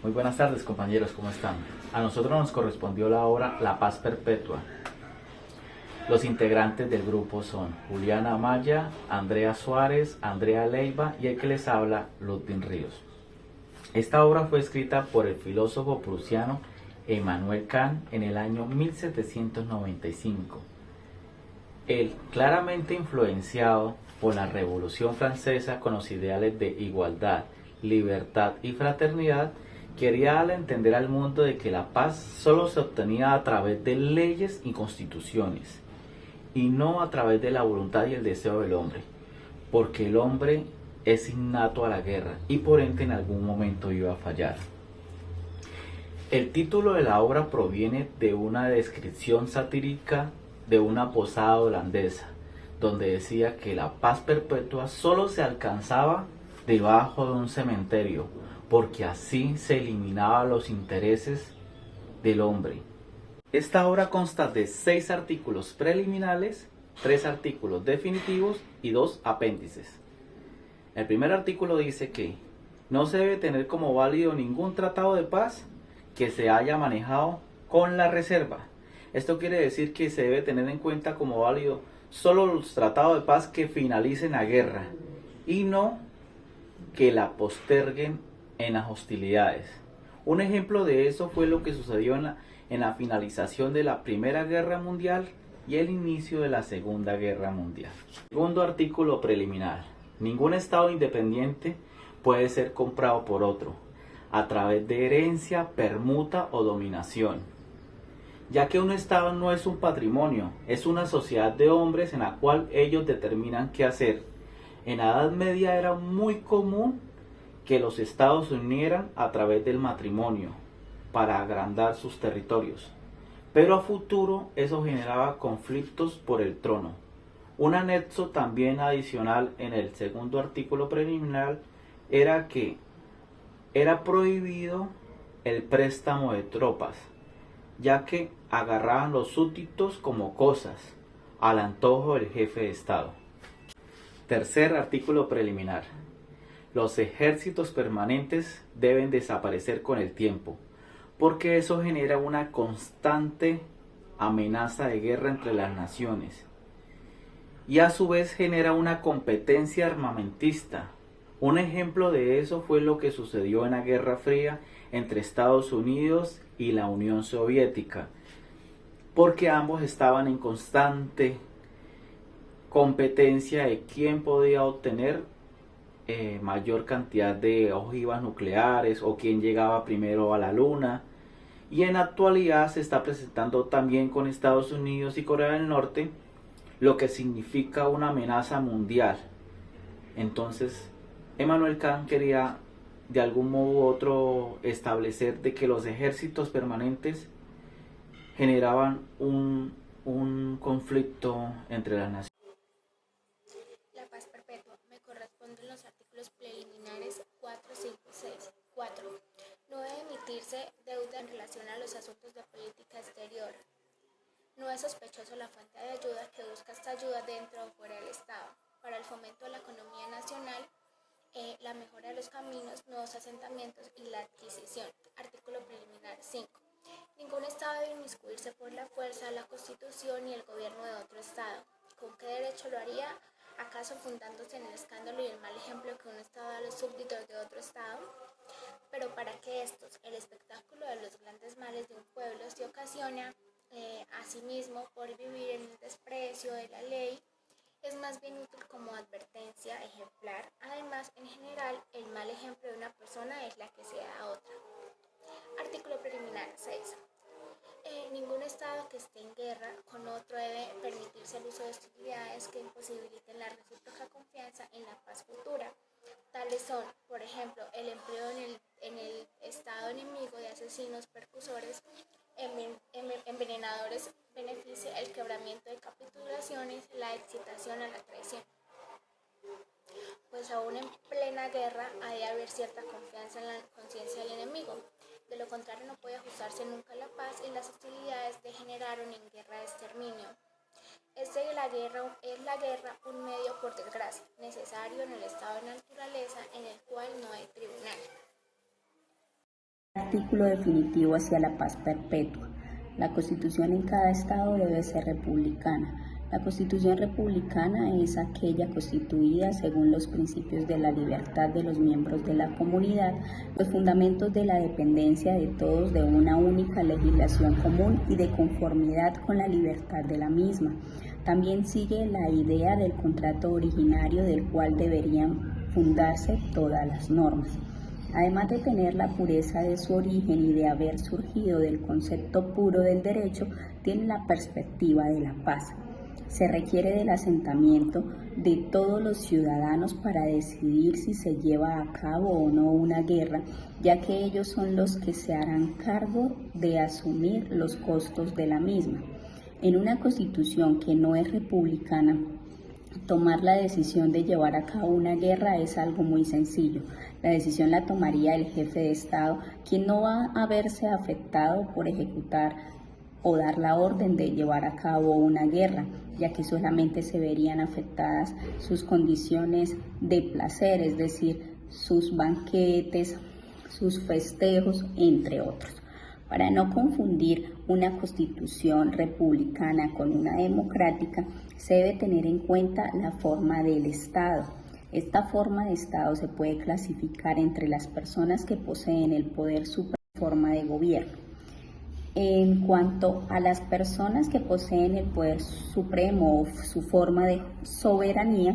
Muy buenas tardes, compañeros, ¿cómo están? A nosotros nos correspondió la obra La Paz Perpetua. Los integrantes del grupo son Juliana Amaya, Andrea Suárez, Andrea Leiva y el que les habla, Ludwig Ríos. Esta obra fue escrita por el filósofo prusiano Immanuel Kant en el año 1795. Él, claramente influenciado por la Revolución Francesa con los ideales de igualdad, libertad y fraternidad, quería darle a entender al mundo de que la paz solo se obtenía a través de leyes y constituciones, y no a través de la voluntad y el deseo del hombre, porque el hombre es innato a la guerra y por ende en algún momento iba a fallar. El título de la obra proviene de una descripción satírica de una posada holandesa, donde decía que la paz perpetua solo se alcanzaba debajo de un cementerio, porque así se eliminaban los intereses del hombre. Esta obra consta de 6 artículos preliminares, 3 artículos definitivos y 2 apéndices. El primer artículo dice que no se debe tener como válido ningún tratado de paz que se haya manejado con la reserva. Esto quiere decir que se debe tener en cuenta como válido solo los tratados de paz que finalicen la guerra y no que la posterguen en las hostilidades. Un ejemplo de eso fue lo que sucedió en la finalización de la Primera Guerra Mundial y el inicio de la Segunda Guerra Mundial. Segundo artículo preliminar. Ningún Estado independiente puede ser comprado por otro a través de herencia, permuta o dominación, ya que un Estado no es un patrimonio, es una sociedad de hombres en la cual ellos determinan qué hacer. En la Edad Media era muy común que los estados se unieran a través del matrimonio para agrandar sus territorios, pero a futuro eso generaba conflictos por el trono. Un anexo también adicional en el segundo artículo preliminar era que era prohibido el préstamo de tropas, ya que agarraban los súbditos como cosas al antojo del jefe de estado. Tercer artículo preliminar. Los ejércitos permanentes deben desaparecer con el tiempo, porque eso genera una constante amenaza de guerra entre las naciones y a su vez genera una competencia armamentista. Un ejemplo de eso fue lo que sucedió en la Guerra Fría entre Estados Unidos y la Unión Soviética, porque ambos estaban en constante competencia de quién podía obtener mayor cantidad de ojivas nucleares o quién llegaba primero a la luna. Y en la actualidad se está presentando también con Estados Unidos y Corea del Norte, lo que significa una amenaza mundial. Entonces Immanuel Kant quería de algún modo u otro establecer de que los ejércitos permanentes generaban un conflicto entre las naciones. La paz perpetua. Me corresponden los artículos preliminares 4, 5 y 6. 4. No debe emitirse deuda en relación a los asuntos de política exterior. No es sospechoso la fuente de ayuda que busca esta ayuda dentro o fuera del Estado. Para el fomento de la economía nacional, la mejora de los caminos, nuevos asentamientos y la adquisición. Artículo preliminar 5. Ningún Estado debe inmiscuirse por la fuerza de la Constitución y el gobierno de otro Estado. ¿Con qué derecho lo haría? ¿Acaso fundándose en el escándalo y el mal ejemplo que un Estado da a los súbditos de otro Estado? Pero para que estos, el espectáculo de los grandes males de un pueblo, se ocasiona asimismo por vivir en el desprecio de la ley, es más bien útil como advertencia ejemplar. Además, en general, el mal ejemplo de una persona es la que se da a otra. Artículo preliminar 6. Ningún Estado que esté en guerra con otro debe permitirse el uso de hostilidades que imposibiliten la recíproca confianza en la paz futura. Tales son, por ejemplo, el empleo en el Estado enemigo de asesinos, percursores, envenenadores, beneficia el quebramiento de capitulaciones, la excitación a la traición. Pues aún en plena guerra ha de haber cierta confianza en la conciencia del enemigo. De lo contrario no puede ajustarse nunca la paz y las hostilidades degeneraron en guerra de exterminio. Es la guerra un medio, por desgracia, necesario en el estado de naturaleza en el cual no hay tribunal. Artículo definitivo hacia la paz perpetua. La Constitución en cada estado debe ser republicana. La Constitución republicana es aquella constituida según los principios de la libertad de los miembros de la comunidad, los fundamentos de la dependencia de todos de una única legislación común y de conformidad con la libertad de la misma. También sigue la idea del contrato originario del cual deberían fundarse todas las normas. Además de tener la pureza de su origen y de haber surgido del concepto puro del derecho, tiene la perspectiva de la paz. Se requiere del asentamiento de todos los ciudadanos para decidir si se lleva a cabo o no una guerra, ya que ellos son los que se harán cargo de asumir los costos de la misma. En una constitución que no es republicana, tomar la decisión de llevar a cabo una guerra es algo muy sencillo. La decisión la tomaría el jefe de Estado, quien no va a verse afectado por ejecutar o dar la orden de llevar a cabo una guerra, ya que solamente se verían afectadas sus condiciones de placer, es decir, sus banquetes, sus festejos, entre otros. Para no confundir una constitución republicana con una democrática, se debe tener en cuenta la forma del Estado. Esta forma de Estado se puede clasificar entre las personas que poseen el poder supremo y forma de gobierno. En cuanto a las personas que poseen el poder supremo o su forma de soberanía,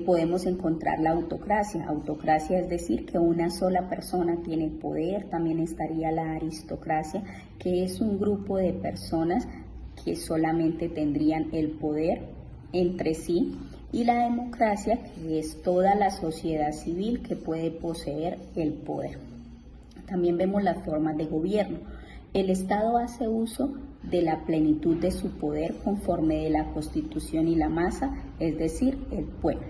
podemos encontrar la autocracia. Autocracia es decir que una sola persona tiene el poder. También estaría la aristocracia, que es un grupo de personas que solamente tendrían el poder entre sí. Y la democracia, que es toda la sociedad civil que puede poseer el poder. También vemos las formas de gobierno. El Estado hace uso de la plenitud de su poder conforme de la Constitución y la masa, es decir, el pueblo.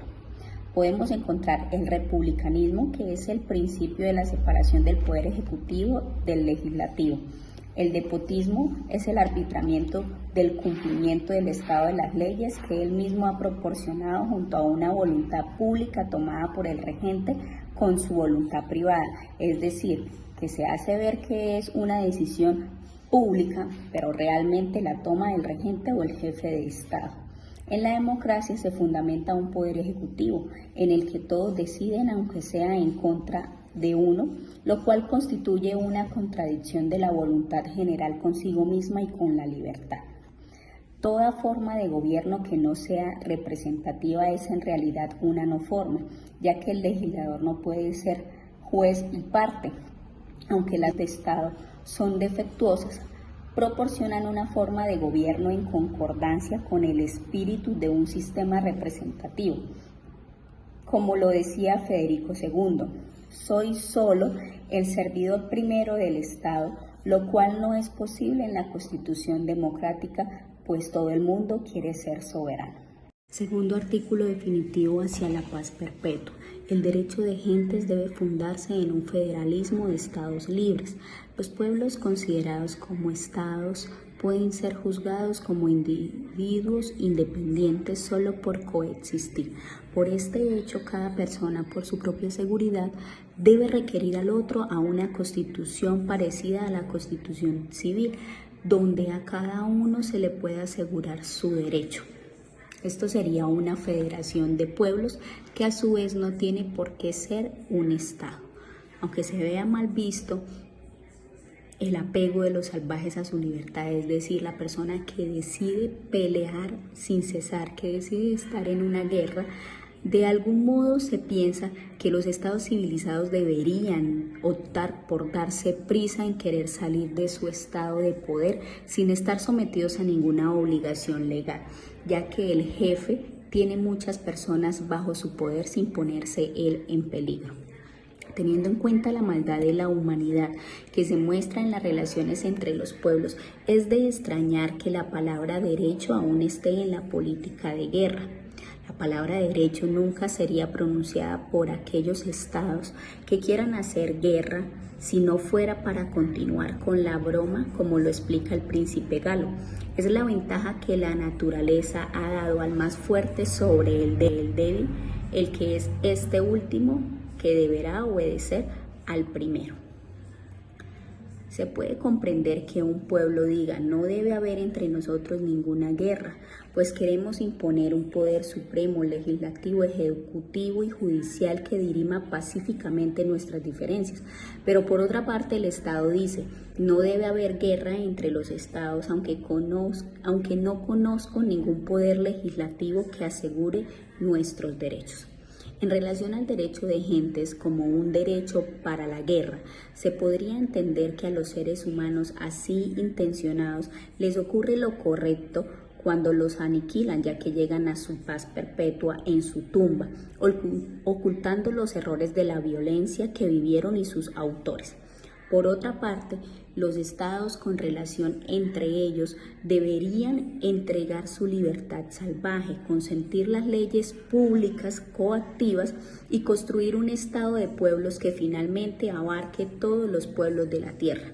Podemos encontrar el republicanismo, que es el principio de la separación del poder ejecutivo del legislativo. El despotismo es el arbitramiento del cumplimiento del Estado de las leyes que él mismo ha proporcionado junto a una voluntad pública tomada por el regente con su voluntad privada, es decir, que se hace ver que es una decisión pública, pero realmente la toma el regente o el jefe de Estado. En la democracia se fundamenta un poder ejecutivo en el que todos deciden aunque sea en contra de uno, lo cual constituye una contradicción de la voluntad general consigo misma y con la libertad. Toda forma de gobierno que no sea representativa es en realidad una no forma, ya que el legislador no puede ser juez y parte. Aunque las de Estado son defectuosas, proporcionan una forma de gobierno en concordancia con el espíritu de un sistema representativo. Como lo decía Federico II, soy solo el servidor primero del Estado, lo cual no es posible en la Constitución democrática, pues todo el mundo quiere ser soberano. Segundo artículo definitivo hacia la paz perpetua. El derecho de gentes debe fundarse en un federalismo de estados libres. Los pueblos considerados como estados pueden ser juzgados como individuos independientes solo por coexistir. Por este hecho, cada persona, por su propia seguridad, debe requerir al otro a una constitución parecida a la constitución civil, donde a cada uno se le pueda asegurar su derecho. Esto sería una federación de pueblos que a su vez no tiene por qué ser un estado. Aunque se vea mal visto el apego de los salvajes a su libertad, es decir, la persona que decide pelear sin cesar, que decide estar en una guerra, de algún modo se piensa que los estados civilizados deberían optar por darse prisa en querer salir de su estado de poder sin estar sometidos a ninguna obligación legal, ya que el jefe tiene muchas personas bajo su poder sin ponerse él en peligro. Teniendo en cuenta la maldad de la humanidad que se muestra en las relaciones entre los pueblos, es de extrañar que la palabra derecho aún esté en la política de guerra. La palabra derecho nunca sería pronunciada por aquellos estados que quieran hacer guerra si no fuera para continuar con la broma, como lo explica el príncipe Galo. Es la ventaja que la naturaleza ha dado al más fuerte sobre el débil, el que es este último que deberá obedecer al primero. Se puede comprender que un pueblo diga no debe haber entre nosotros ninguna guerra, pues queremos imponer un poder supremo, legislativo, ejecutivo y judicial que dirima pacíficamente nuestras diferencias. Pero por otra parte el Estado dice no debe haber guerra entre los estados, aunque no conozco ningún poder legislativo que asegure nuestros derechos. En relación al derecho de gentes como un derecho para la guerra, se podría entender que a los seres humanos así intencionados les ocurre lo correcto cuando los aniquilan, ya que llegan a su paz perpetua en su tumba, ocultando los errores de la violencia que vivieron y sus autores. Por otra parte, los estados con relación entre ellos deberían entregar su libertad salvaje, consentir las leyes públicas coactivas y construir un estado de pueblos que finalmente abarque todos los pueblos de la tierra.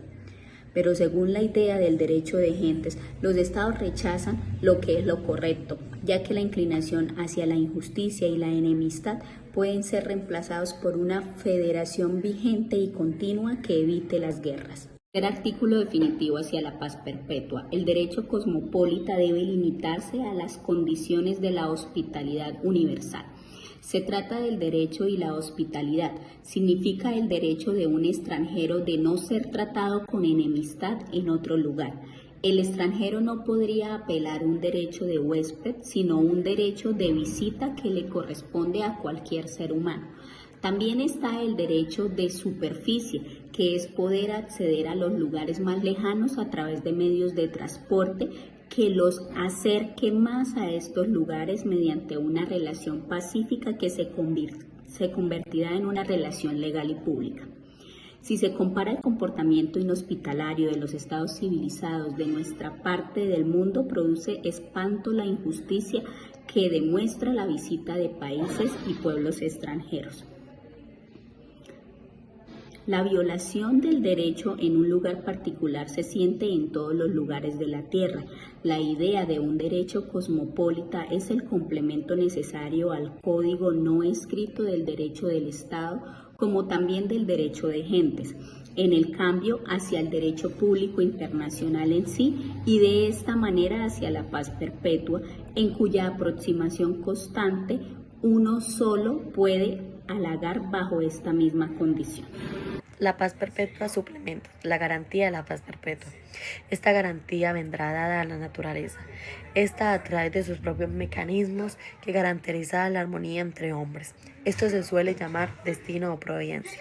Pero según la idea del derecho de gentes, los estados rechazan lo que es lo correcto, ya que la inclinación hacia la injusticia y la enemistad pueden ser reemplazados por una federación vigente y continua que evite las guerras. El artículo definitivo hacia la paz perpetua. El derecho cosmopolita debe limitarse a las condiciones de la hospitalidad universal. Se trata del derecho y la hospitalidad. Significa el derecho de un extranjero de no ser tratado con enemistad en otro lugar. El extranjero no podría apelar un derecho de huésped, sino un derecho de visita que le corresponde a cualquier ser humano. También está el derecho de superficie, que es poder acceder a los lugares más lejanos a través de medios de transporte que los acerque más a estos lugares mediante una relación pacífica que se convertirá en una relación legal y pública. Si se compara el comportamiento inhospitalario de los estados civilizados de nuestra parte del mundo, produce espanto la injusticia que demuestra la visita de países y pueblos extranjeros. La violación del derecho en un lugar particular se siente en todos los lugares de la tierra. La idea de un derecho cosmopolita es el complemento necesario al código no escrito del derecho del Estado, como también del derecho de gentes, en el cambio hacia el derecho público internacional en sí y de esta manera hacia la paz perpetua, en cuya aproximación constante uno solo puede halagar bajo esta misma condición. La paz perpetua suplementa la garantía de la paz perpetua. Esta garantía vendrá dada a la naturaleza, esta a través de sus propios mecanismos que garantizará la armonía entre hombres. Esto se suele llamar destino o providencia.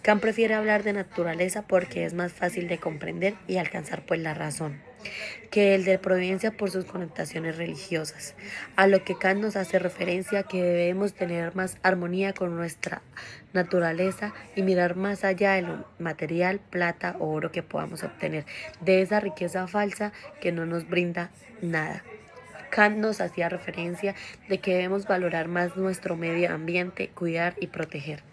Kant prefiere hablar de naturaleza porque es más fácil de comprender y alcanzar pues la razón, que el de providencia por sus connotaciones religiosas, a lo que Kant nos hace referencia que debemos tener más armonía con nuestra naturaleza y mirar más allá de lo material, plata o oro que podamos obtener, de esa riqueza falsa que no nos brinda nada. Kant nos hacía referencia de que debemos valorar más nuestro medio ambiente, cuidar y proteger,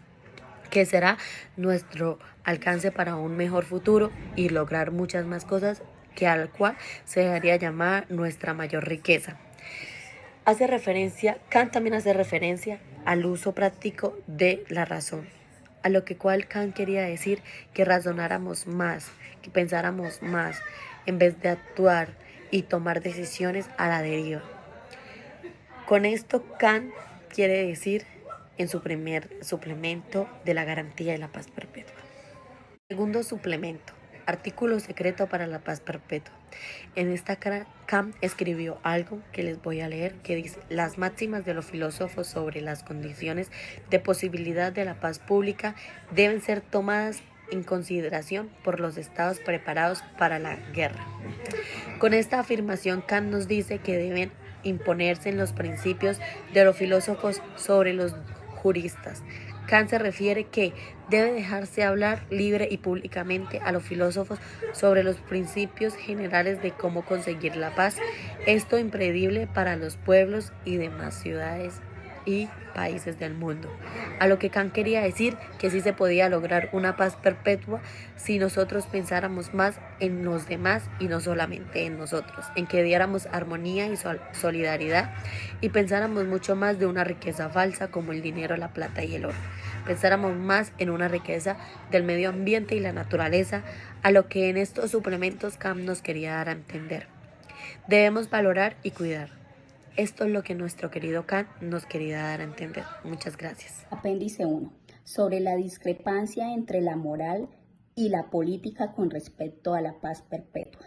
que será nuestro alcance para un mejor futuro y lograr muchas más cosas que al cual se debería llamar nuestra mayor riqueza. Kant también hace referencia al uso práctico de la razón, a lo que cual Kant quería decir que razonáramos más, que pensáramos más, en vez de actuar y tomar decisiones a la deriva. Con esto Kant quiere decir en su primer suplemento de la garantía de la paz perpetua. Segundo suplemento. Artículo secreto para la paz perpetua. En esta Kant escribió algo que les voy a leer que dice: las máximas de los filósofos sobre las condiciones de posibilidad de la paz pública deben ser tomadas en consideración por los estados preparados para la guerra. Con esta afirmación Kant nos dice que deben imponerse en los principios de los filósofos sobre los juristas. Kant se refiere que debe dejarse hablar libre y públicamente a los filósofos sobre los principios generales de cómo conseguir la paz, esto impredible para los pueblos y demás ciudades y países del mundo. A lo que Kant quería decir que sí se podía lograr una paz perpetua si nosotros pensáramos más en los demás y no solamente en nosotros, en que diéramos armonía y solidaridad y pensáramos mucho más de una riqueza falsa como el dinero, la plata y el oro. Pensáramos más en una riqueza del medio ambiente y la naturaleza, a lo que en estos suplementos Kant nos quería dar a entender. Debemos valorar y cuidar. Esto es lo que nuestro querido Kant nos quería dar a entender. Muchas gracias. Apéndice 1. Sobre la discrepancia entre la moral y la política con respecto a la paz perpetua.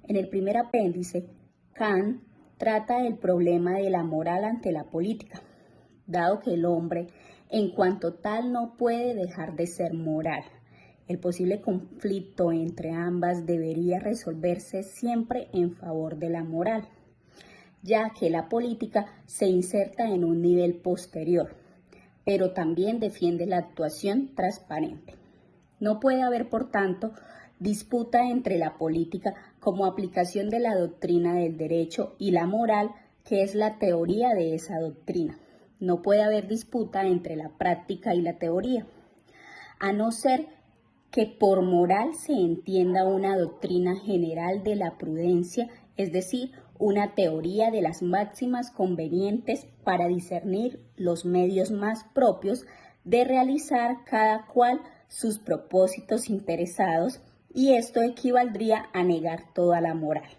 En el primer apéndice, Kant trata el problema de la moral ante la política, dado que el hombre, en cuanto tal, no puede dejar de ser moral. El posible conflicto entre ambas debería resolverse siempre en favor de la moral, ya que la política se inserta en un nivel posterior, pero también defiende la actuación transparente. No puede haber, por tanto, disputa entre la política como aplicación de la doctrina del derecho y la moral, que es la teoría de esa doctrina. No puede haber disputa entre la práctica y la teoría, a no ser que por moral se entienda una doctrina general de la prudencia, es decir, una teoría de las máximas convenientes para discernir los medios más propios de realizar cada cual sus propósitos interesados, y esto equivaldría a negar toda la moral.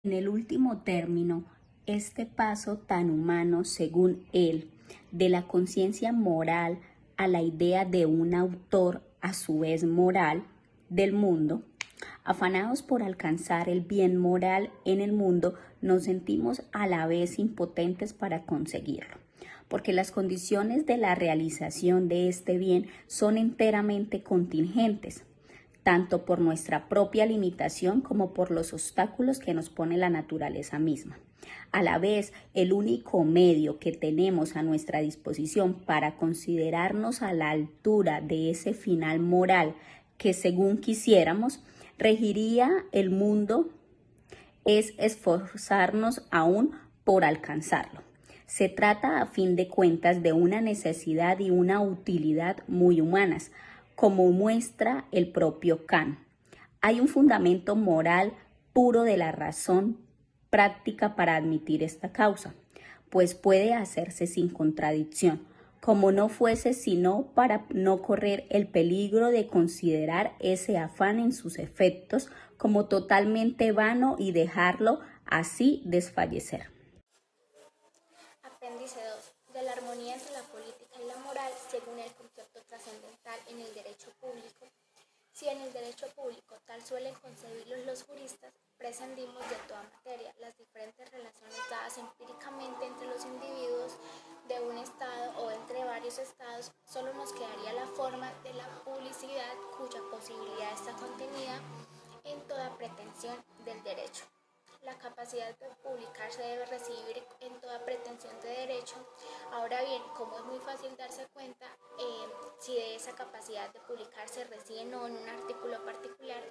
En el último término, este paso tan humano, según él, de la conciencia moral a la idea de un autor a su vez moral del mundo, afanados por alcanzar el bien moral en el mundo, nos sentimos a la vez impotentes para conseguirlo, porque las condiciones de la realización de este bien son enteramente contingentes, tanto por nuestra propia limitación como por los obstáculos que nos pone la naturaleza misma. A la vez, el único medio que tenemos a nuestra disposición para considerarnos a la altura de ese final moral que, según quisiéramos, regiría el mundo es esforzarnos aún por alcanzarlo. Se trata, a fin de cuentas, de una necesidad y una utilidad muy humanas, como muestra el propio Kant. Hay un fundamento moral puro de la razón práctica para admitir esta causa, pues puede hacerse sin contradicción, como no fuese sino para no correr el peligro de considerar ese afán en sus efectos como totalmente vano y dejarlo así desfallecer. Apéndice 2. De la armonía entre la política y la moral, según el concepto trascendental en el derecho público. Si en el derecho público, tal suelen concebirlo los juristas, prescindimos de toda materia, las diferentes relaciones dadas empíricamente entre los individuos de un Estado o entre varios Estados, solo nos quedaría la forma de la publicidad, cuya posibilidad está contenida en toda pretensión del derecho. La capacidad de publicar se debe recibir en toda pretensión de derecho. Ahora bien, como es muy fácil darse cuenta si de esa capacidad de publicar se recibe o en un artículo particular,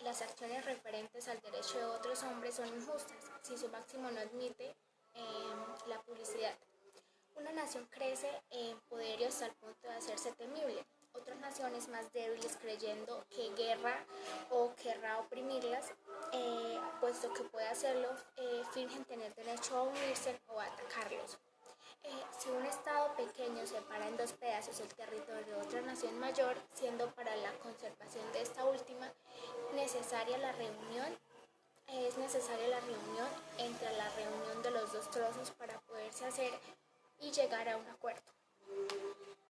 las acciones referentes al derecho de otros hombres son injustas si su máximo no admite la publicidad. Una nación crece en poderío hasta el punto de hacerse temible. Otras naciones más débiles, creyendo que guerra o querrá oprimirlas, puesto que puede hacerlo, fingen tener derecho a unirse o a atacarlos. Si un Estado pequeño separa en dos pedazos el territorio de otra nación mayor, siendo para la conservación de esta última es necesaria la reunión entre la reunión de los dos trozos para poderse hacer y llegar a un acuerdo.